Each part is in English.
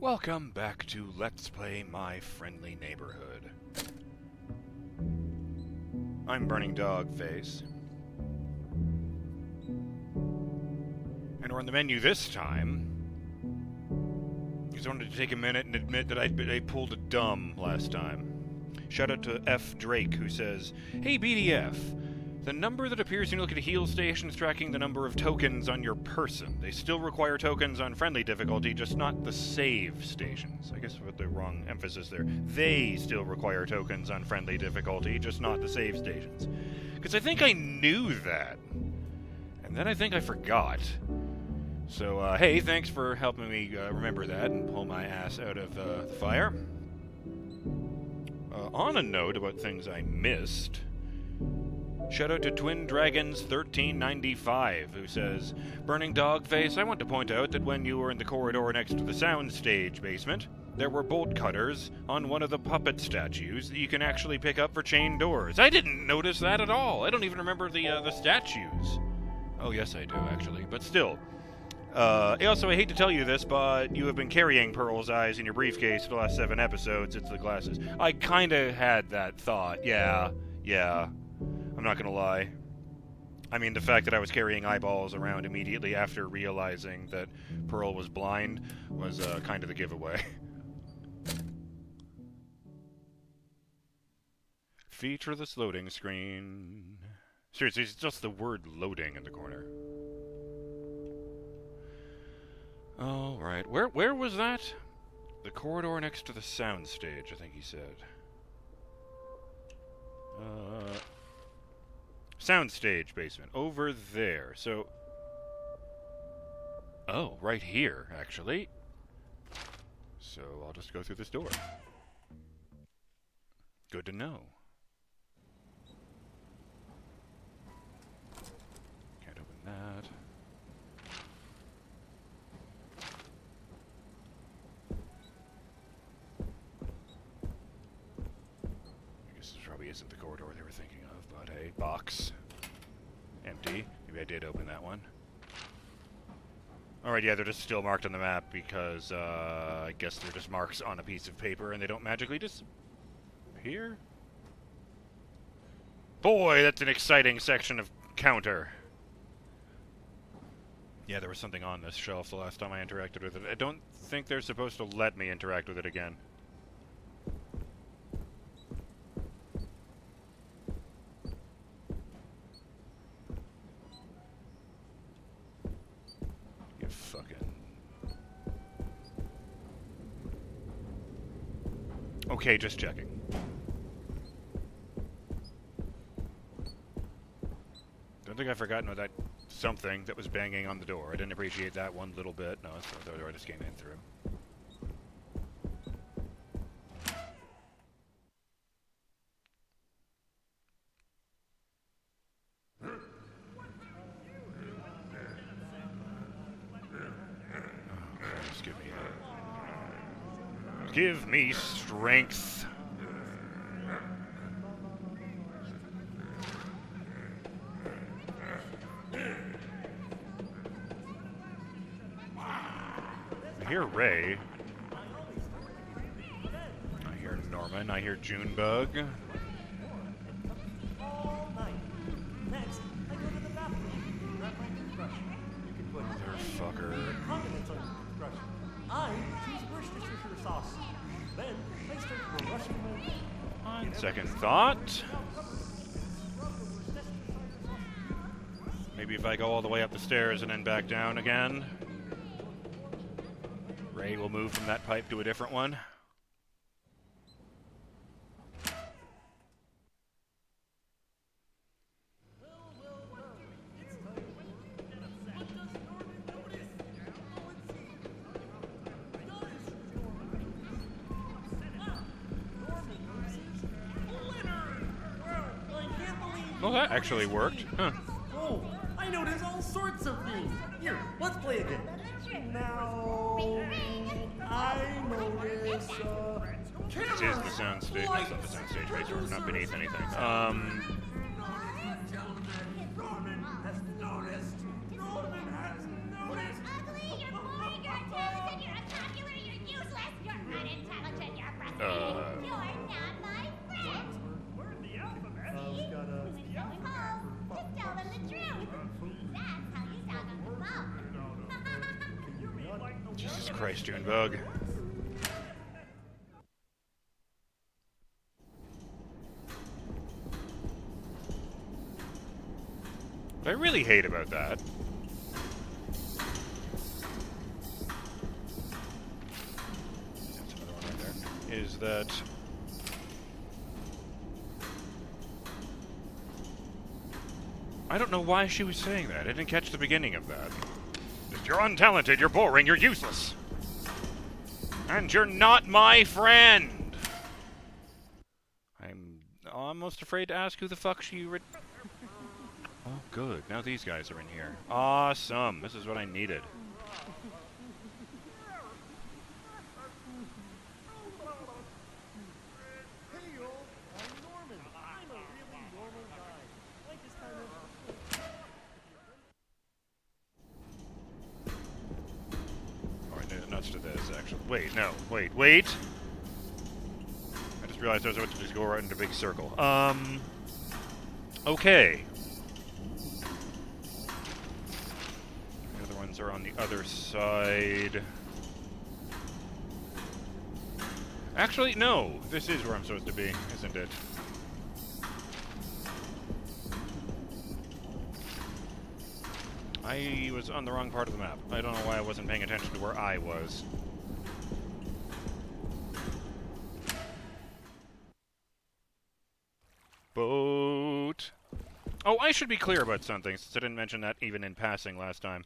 Welcome back to Let's Play My Friendly Neighborhood. I'm BurningDogFace. And we're on the menu this time because I wanted to take a minute and admit that I pulled a dumb last time. Shout out to F. Drake, who says, "Hey BDF, the number that appears when you look at a heal station is tracking the number of tokens on your person. They still require tokens on friendly difficulty, just not the save stations." I guess with the wrong emphasis there. They still require tokens on friendly difficulty, just not the save stations. Because I think I knew that. And then I think I forgot. So, hey, thanks for helping me remember that and pull my ass out of the fire. On a note about things I missed, shout out to Twin Dragons 1395, who says, "BurningDogFace, I want to point out that when you were in the corridor next to the soundstage basement, there were bolt cutters on one of the puppet statues that you can actually pick up for chain doors." I didn't notice that at all. I don't even remember the statues. Oh, yes, I do, actually. But still. Also, I hate to tell you this, but you have been carrying Pearl's eyes in your briefcase for the last 7 episodes. It's the glasses. I kinda had that thought. Yeah. I'm not gonna lie. I mean, the fact that I was carrying eyeballs around immediately after realizing that Pearl was blind was kind of the giveaway. Feature this loading screen. Seriously, it's just the word loading in the corner. Alright, where was that? The corridor next to the soundstage, I think he said. Soundstage basement, over there. So, oh, right here, actually. So I'll just go through this door. Good to know. Can't open that. Isn't the corridor they were thinking of, but hey, box. Empty. Maybe I did open that one. Alright, yeah, they're just still marked on the map because, I guess they're just marks on a piece of paper and they don't magically disappear? Boy, that's an exciting section of counter. Yeah, there was something on this shelf the last time I interacted with it. I don't think they're supposed to let me interact with it again. Okay, just checking. Don't think I've forgotten about that something that was banging on the door. I didn't appreciate that one little bit. No, that's the door I just came in through. Give me strength. I hear Ray. I hear Norman. I hear Junebug. Motherfucker. I choose Worcestershire sauce. Then I start brushing my... On second thought, maybe if I go all the way up the stairs and then back down again, Ray will move from that pipe to a different one. Well, that actually worked. Huh. Oh, I noticed all sorts of things. Here, let's play again. Now, I notice, This is the soundstage. That's not the soundstage, right? So we're not beneath anything. Jesus Christ, Junebug. What I really hate about that is that I don't know why she was saying that. I didn't catch the beginning of that. Just, you're untalented, you're boring, you're useless. And you're not my friend. I'm almost afraid to ask who the fuck she Oh, good. Now these guys are in here. Awesome. This is what I needed. To this, actually. Wait, no. Wait. I just realized I was about to just go right into a big circle. Okay. The other ones are on the other side. Actually, no. This is where I'm supposed to be, isn't it? I was on the wrong part of the map. I don't know why I wasn't paying attention to where I was. Boat. Oh, I should be clear about something, since I didn't mention that even in passing last time.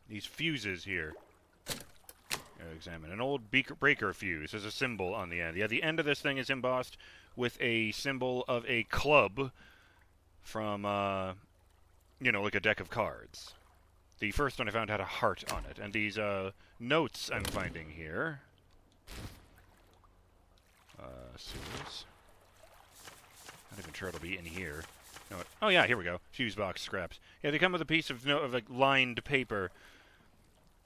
These fuses here. Examine. An old breaker fuse. There's a symbol on the end. Yeah, the end of this thing is embossed with a symbol of a club from, you know, like a deck of cards. The first one I found had a heart on it. And these notes I'm finding here. Sewers. Not even sure it'll be in here. No, oh yeah, here we go. Fuse box scraps. Yeah, they come with a piece of like lined paper.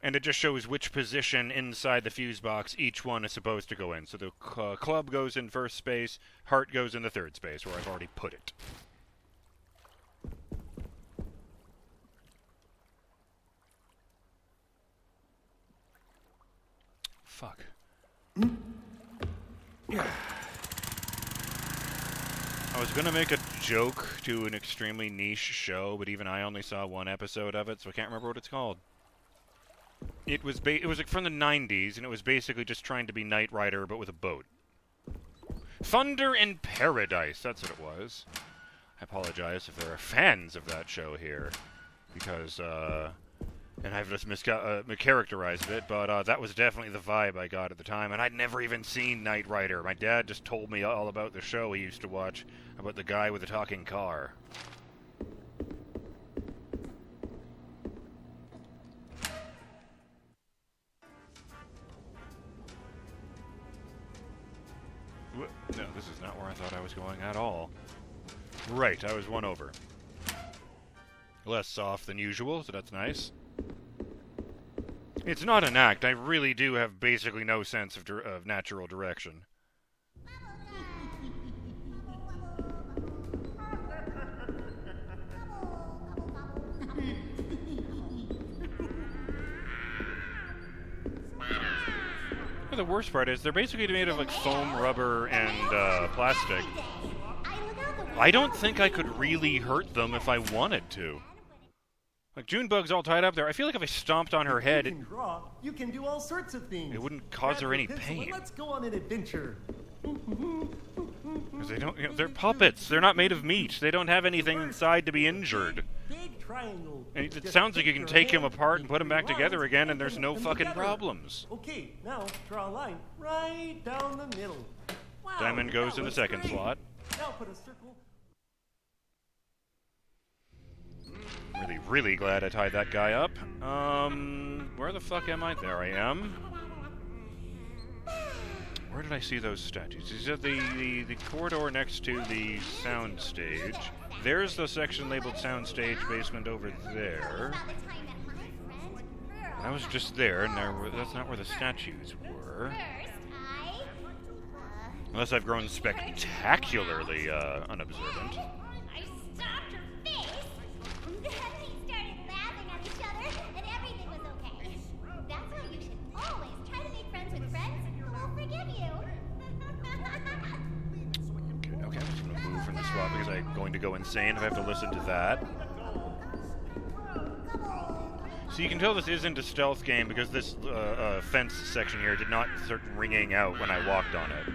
And it just shows which position inside the fuse box each one is supposed to go in. So the club goes in first space, heart goes in the third space, where I've already put it. Fuck. Yeah. I was gonna make a joke to an extremely niche show, but even I only saw one episode of it, so I can't remember what it's called. It was like from the 90s, and it was basically just trying to be Knight Rider, but with a boat. Thunder in Paradise, that's what it was. I apologize if there are fans of that show here, because, and I've just mischaracterized it, but that was definitely the vibe I got at the time, and I'd never even seen Knight Rider. My dad just told me all about the show he used to watch, about the guy with the talking car. No, this is not where I thought I was going at all. Right, I was one over. Less soft than usual, so that's nice. It's not an act. I really do have basically no sense of natural direction. The worst part is they're basically made of like foam, rubber, and plastic. I don't think I could really hurt them if I wanted to. Like, Junebug's all tied up there. I feel like if I stomped on her head, you can do all sorts of things. It wouldn't cause her any pain. Let's go on an adventure. Because they don't, they're puppets. They're not made of meat. They don't have anything inside to be injured. Big triangle. And it sounds like you can take him apart and put him back together again, and there's no fucking problems. Okay, now draw a line right down the middle. Wow, Diamond goes in the second slot. Now put a circle. Really, really glad I tied that guy up. Where the fuck am I? There I am. Where did I see those statues? These are the corridor next to the sound stage. There's the section labeled soundstage basement over there. I was just there, and that's not where the statues were. Unless I've grown spectacularly unobservant. I stopped her face, and then we started laughing at each other, and everything was okay. That's how you should going to go insane if I have to listen to that. So you can tell this isn't a stealth game because this fence section here did not start ringing out when I walked on it.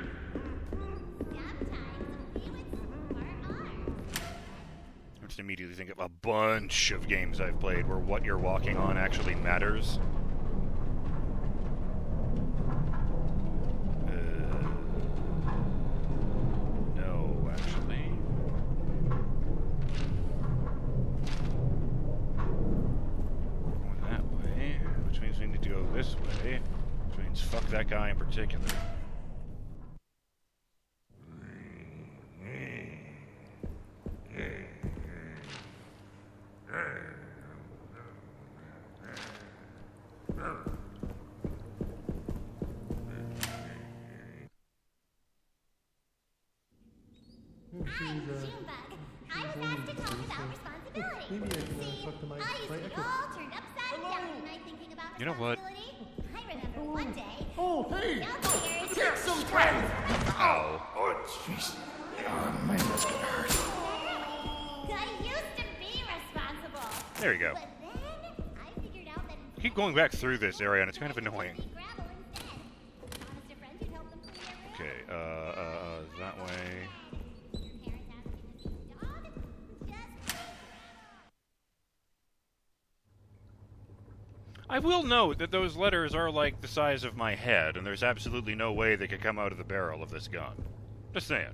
I just immediately think of a bunch of games I've played where what you're walking on actually matters. No, actually. Going that way, which means we need to go this way, which means fuck that guy in particular. Hi, Junebug. I was asked to talk about responsibility. Maybe I can See, talk to my I used to be echo. all turned upside down in my thinking about You know what? responsibility. I remember one day, Oh, hey! downstairs, Take some time! Ow. Oh, jeez. My nuts gonna hurt. I used to be responsible. There you go. But then I figured out that instead Keep going back through this area, and it's kind of they annoying. just eat gravel instead. Promised a friend who'd help them clean their room. Okay, that way. Your parents asked you to see a dog? Just I will note that those letters are like the size of my head, and there's absolutely no way they could come out of the barrel of this gun. Just saying.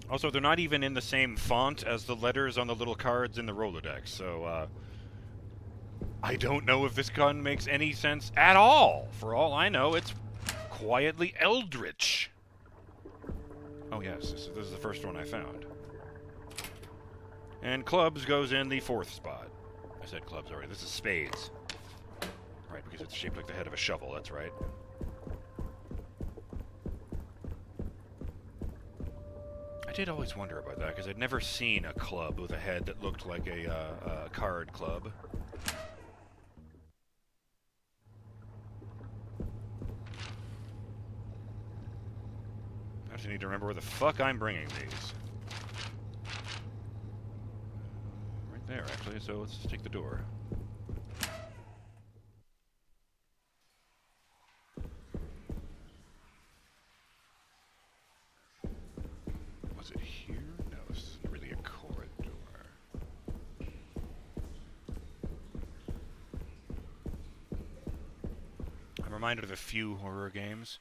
Also, they're not even in the same font as the letters on the little cards in the Rolodex, so, I don't know if this gun makes any sense at all. For all I know, it's quietly eldritch. Oh yes, this is the first one I found. And clubs goes in the 4th spot. I said clubs already. This is spades. Right, because it's shaped like the head of a shovel, that's right. I did always wonder about that, because I'd never seen a club with a head that looked like a card club. I just need to remember where the fuck I'm bringing these. Right there, actually, so let's just take the door. Was it here? No, this isn't really a corridor. I'm reminded of a few horror games.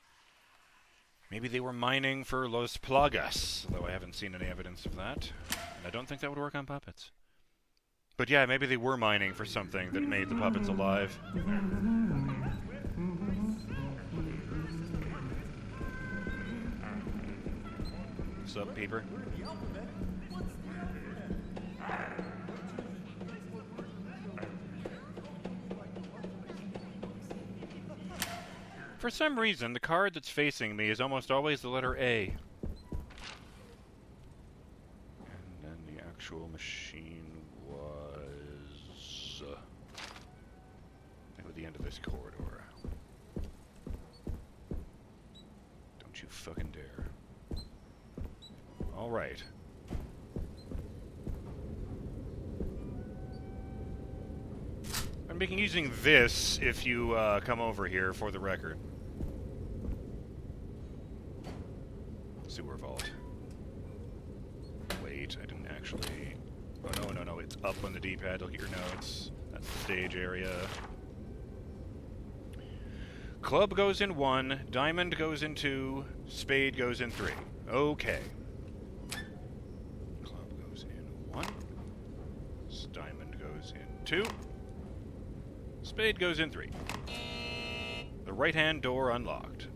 Maybe they were mining for Los Plagas, though I haven't seen any evidence of that. And I don't think that would work on puppets. But yeah, maybe they were mining for something that made the puppets alive. What's up, Peeper? For some reason, the card that's facing me is almost always the letter A. And then the actual machine was at the end of this corridor. Don't you fucking dare. Alright. I'm making using this if you come over here for the record. Sewer vault. Wait, I didn't actually... Oh, no, it's up on the D-pad. Look at your notes. That's the stage area. Club goes in 1, diamond goes in 2, spade goes in 3. Okay. Club goes in 1, diamond goes in 2, spade goes in 3. The right-hand door unlocked.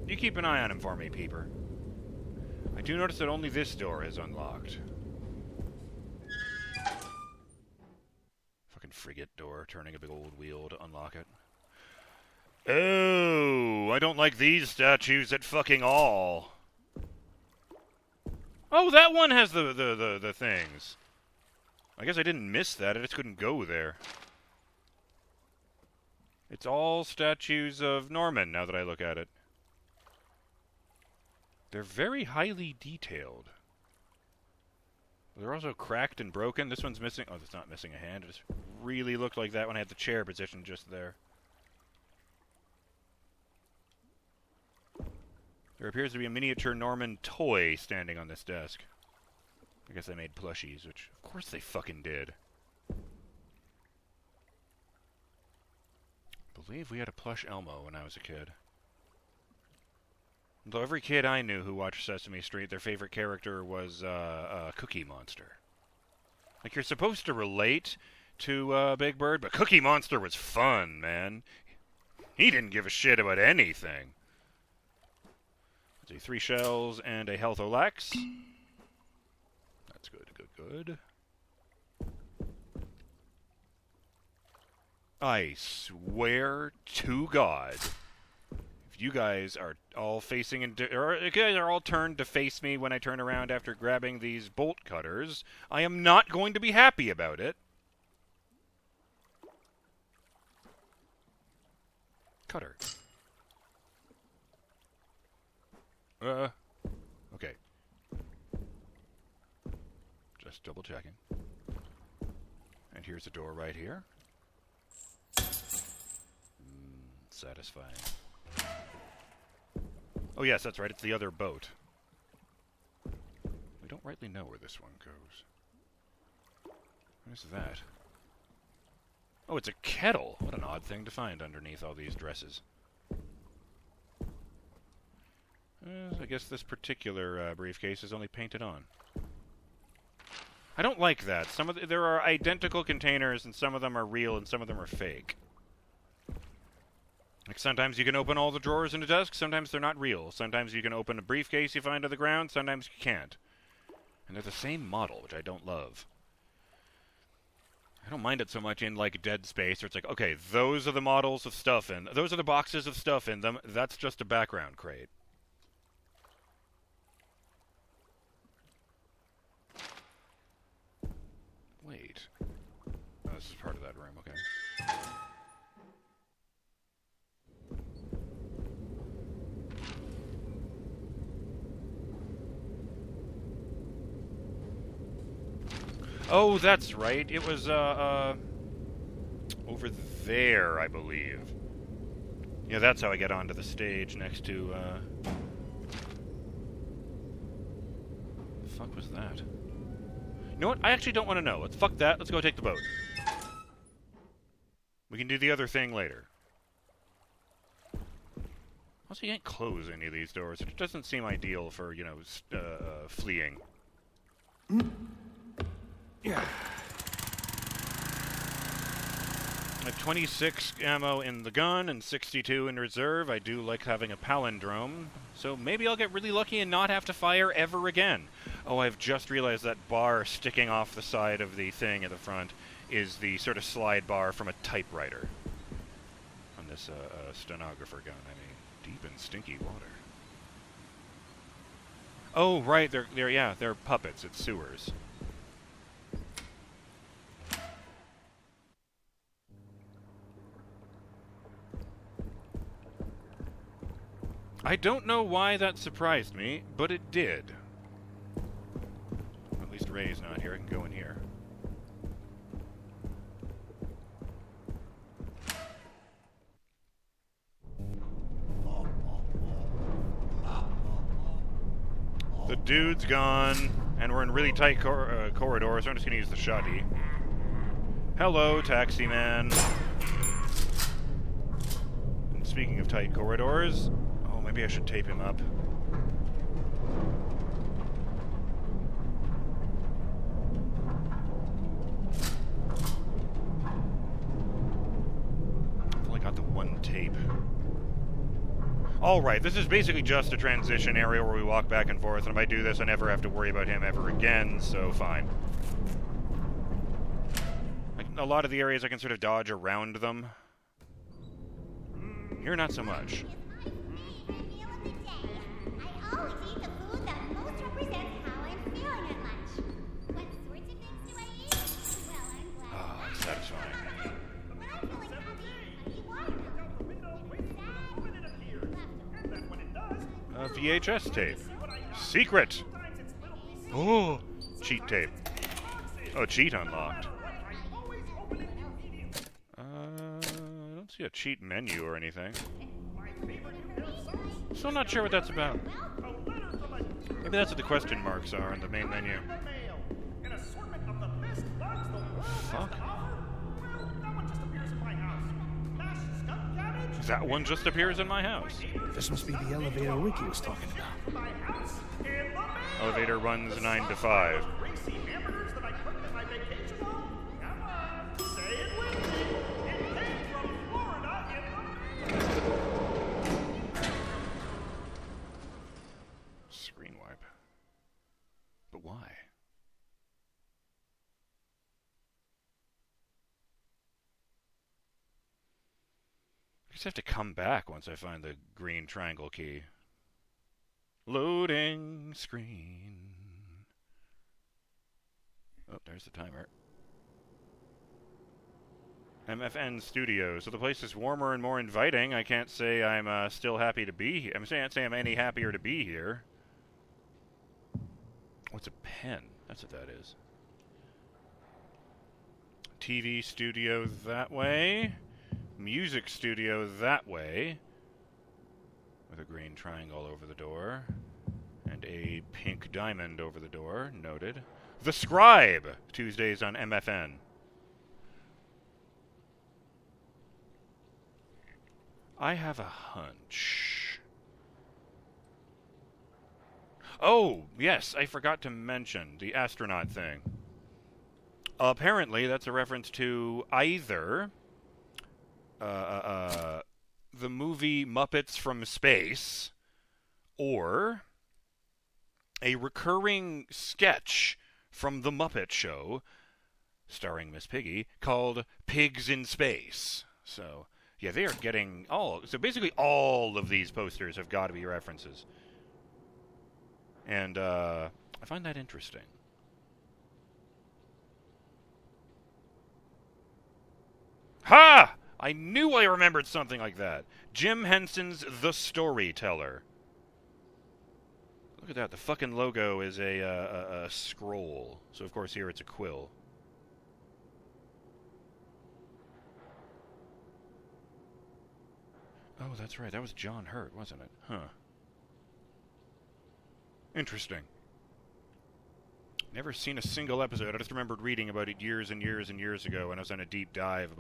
You keep an eye on him for me, Peeper. I do notice that only this door is unlocked. Fucking frigate door, turning a big old wheel to unlock it. Oh, I don't like these statues at fucking all. Oh, that one has the things. I guess I didn't miss that, I just couldn't go there. It's all statues of Norman, now that I look at it. They're very highly detailed. They're also cracked and broken. This one's missing... Oh, it's not missing a hand. It just really looked like that when I had the chair positioned just there. There appears to be a miniature Norman toy standing on this desk. I guess they made plushies, which of course they fucking did. I believe we had a plush Elmo when I was a kid. Though every kid I knew who watched Sesame Street, their favorite character was Cookie Monster. Like, you're supposed to relate to Big Bird, but Cookie Monster was fun, man. He didn't give a shit about anything. Let's see, 3 shells and a health Olex. That's good, good, good. I swear to God, if you guys are all facing or if you guys are all turned to face me when I turn around after grabbing these bolt cutters, I am not going to be happy about it. Cutter. Okay. Just double checking. And here's a door right here. Satisfying. Oh yes, that's right, it's the other boat. We don't rightly know where this one goes. What is that? Oh, it's a kettle! What an odd thing to find underneath all these dresses. I guess this particular briefcase is only painted on. I don't like that. There are identical containers, and some of them are real, and some of them are fake. Like, sometimes you can open all the drawers in a desk, sometimes they're not real. Sometimes you can open a briefcase you find on the ground, sometimes you can't. And they're the same model, which I don't love. I don't mind it so much in, like, Dead Space, where it's like, okay, those are the models of stuff in... Those are the boxes of stuff in them. That's just a background crate. Wait. Oh, this is part of that room, okay. Oh, that's right. It was, over there, I believe. Yeah, that's how I get onto the stage next to, the fuck was that? You know what? I actually don't want to know. Let's fuck that. Let's go take the boat. We can do the other thing later. Also, you can't close any of these doors. It doesn't seem ideal for, you know, fleeing. Yeah. I have 26 ammo in the gun and 62 in reserve. I do like having a palindrome, so maybe I'll get really lucky and not have to fire ever again. Oh, I've just realized that bar sticking off the side of the thing at the front is the sort of slide bar from a typewriter on this stenographer gun. I mean, deep and stinky water. Oh, right, they're puppets. It's sewers. I don't know why that surprised me, but it did. At least Ray's not here. I can go in here. The dude's gone, and we're in really tight corridors, so I'm just going to use the shotty. Hello, taxi man. And speaking of tight corridors... Maybe I should tape him up. I've only got the one tape. Alright, this is basically just a transition area where we walk back and forth, and if I do this, I never have to worry about him ever again, so fine. Like, a lot of the areas I can sort of dodge around them. Here, not so much. VHS tape. secret! Oh, cheat tape. Oh, cheat unlocked. I don't see a cheat menu or anything. Still not sure what that's about. Maybe that's what the question marks are in the main menu. Fuck. That one just appears in my house. This must be the elevator Ricky was talking about. Elevator runs 9 to 5. Screen wipe. But why? I just have to come back once I find the green triangle key. Loading screen. Oh, there's the timer. MFN Studios. So the place is warmer and more inviting. I can't say I'm still happy to be here. I can't say I'm any happier to be here. What's a pen? That's what that is. TV studio that way. Music studio that way. With a green triangle over the door. And a pink diamond over the door. Noted. The Scribe! Tuesdays on MFN. I have a hunch. Oh, yes, I forgot to mention the astronaut thing. Apparently, that's a reference to either the movie Muppets from Space or a recurring sketch from The Muppet Show starring Miss Piggy called Pigs in Space. So, yeah, they are getting so basically all of these posters have got to be references. And I find that interesting. Ha! I knew I remembered something like that. Jim Henson's The Storyteller. Look at that. The fucking logo is a scroll. So, of course, here it's a quill. Oh, that's right. That was John Hurt, wasn't it? Huh. Interesting. Never seen a single episode. I just remembered reading about it years and years and years ago when I was on a deep dive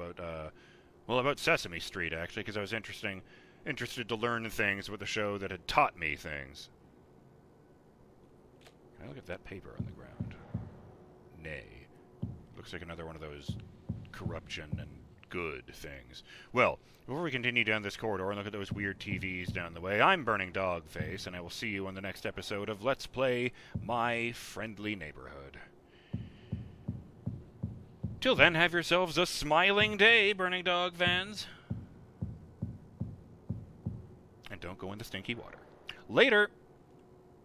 about Sesame Street, actually, because I was interested to learn things with a show that had taught me things. Can I look at that paper on the ground? Nay. Looks like another one of those corruption and good things. Well, before we continue down this corridor and look at those weird TVs down the way, I'm BurningDogFace, and I will see you on the next episode of Let's Play My Friendly Neighborhood. Till then, have yourselves a smiling day, Burning Dog fans. And don't go in the stinky water. Later!